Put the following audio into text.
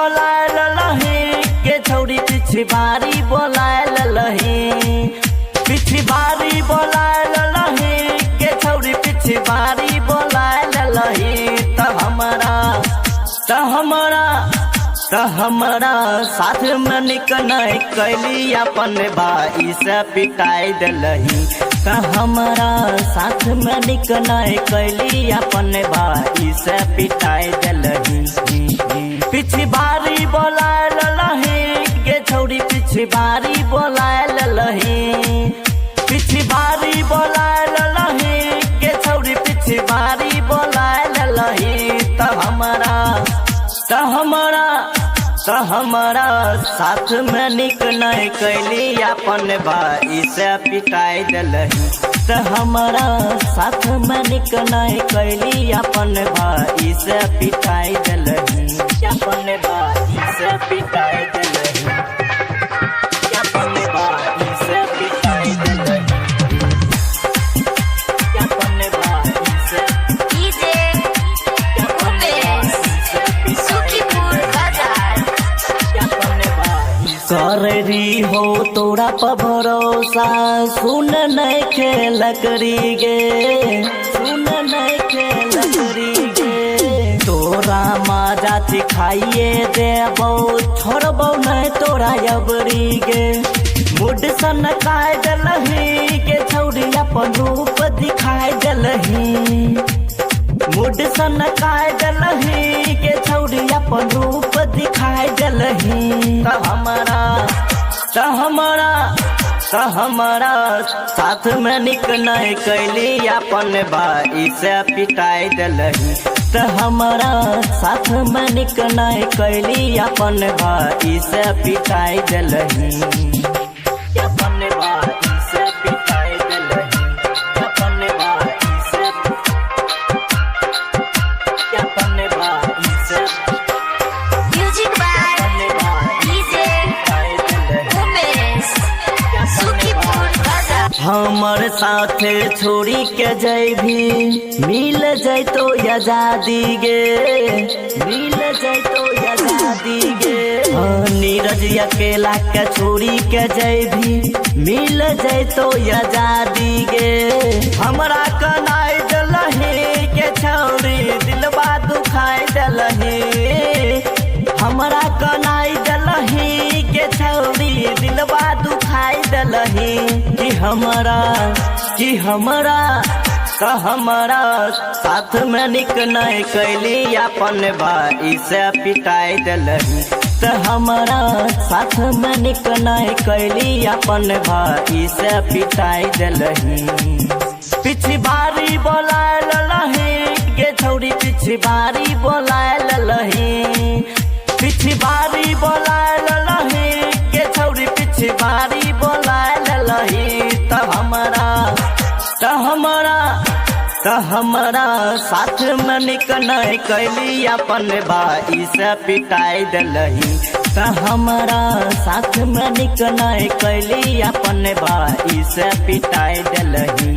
बोलाए ललही के छौरी पिछी बारी बोलाए ललही, पिछी बारी बोलाए ललही के छौरी पिछी बारी बोलाए ललही। त हमारा साथ में निकन कैली अपन भाई से पिटाई दिलही। त हमारा साथ में निकन कैली अपन भाई से पिटाई दिलही। पिछी बारी बोलाए ललही के छौरी पिछी बारी बोलाए ललही, पिछी बारी बोलाए ललही के छौरी पिछी बारी बोलाए ललही। त हमारा साथ में निक नहीं कैली अपन भाई से पिटाई दिलही। त हमारा साथ में निक नहीं कैली अपन भाई से पिटाई दिलही, अपन भाई से पिटाई दिलही, अपन भाई से पिटाई दिलही, अपन भाई से कररी हो तोरा पर भरोसा, सुन नहीं के लकड़ी गे, सुन नहीं के लकड़ी गे। तोरा माजा खाइए देबो छोड़बो नहीं तोरा अबरी गे। मुड सन काय दलही के छौरी अपन रूप दिखाई दलही, मुड सन काय दलही के छौरी अपन रूप दिखाई दलही। त हमारा साथ में निक नहीं कैली अपन भाई से पिटाई दिलही। त हमारा साथ में निक नहीं कैली अपन भाई से पिटाई दिलही, अपन भाई से पिटाई दिलही, अपन भाई से, अपन भाई से। Music by DJ Umesh Sukhipur बाजार। हमर साथे छोड़ी के जैभी मिल जैतो आजादी गे, मिल जैतो आजादी गे। नीरज अकेला के छोड़ी के जैभी मिल जैतो आजादी गे। हमरा कनाई दलही के छौरी दिलबा दुखाई दलही, हमरा कनाई दलही के छौरी दिलबा दुखाई दलही। कि हमारा साथ में निक नहीं कैली अपन भाई से पिटाई दिलही। त हमारा साथ में निक नहीं कैली अपन भाई से पिटाई दिलही। पिछी बारी बोलाए ललही के छौरी पिछी बारी बोलाए ललही, पिछी बारी बोलाए ललही के छौरी पिछी बारी बोलाए ललही। त हमारा साथ में निक नहीं कैली अपन भाई से पिटाई दिलही। त हमारा साथ में निक नहीं कैली अपन भाई से पिटाई दिलही।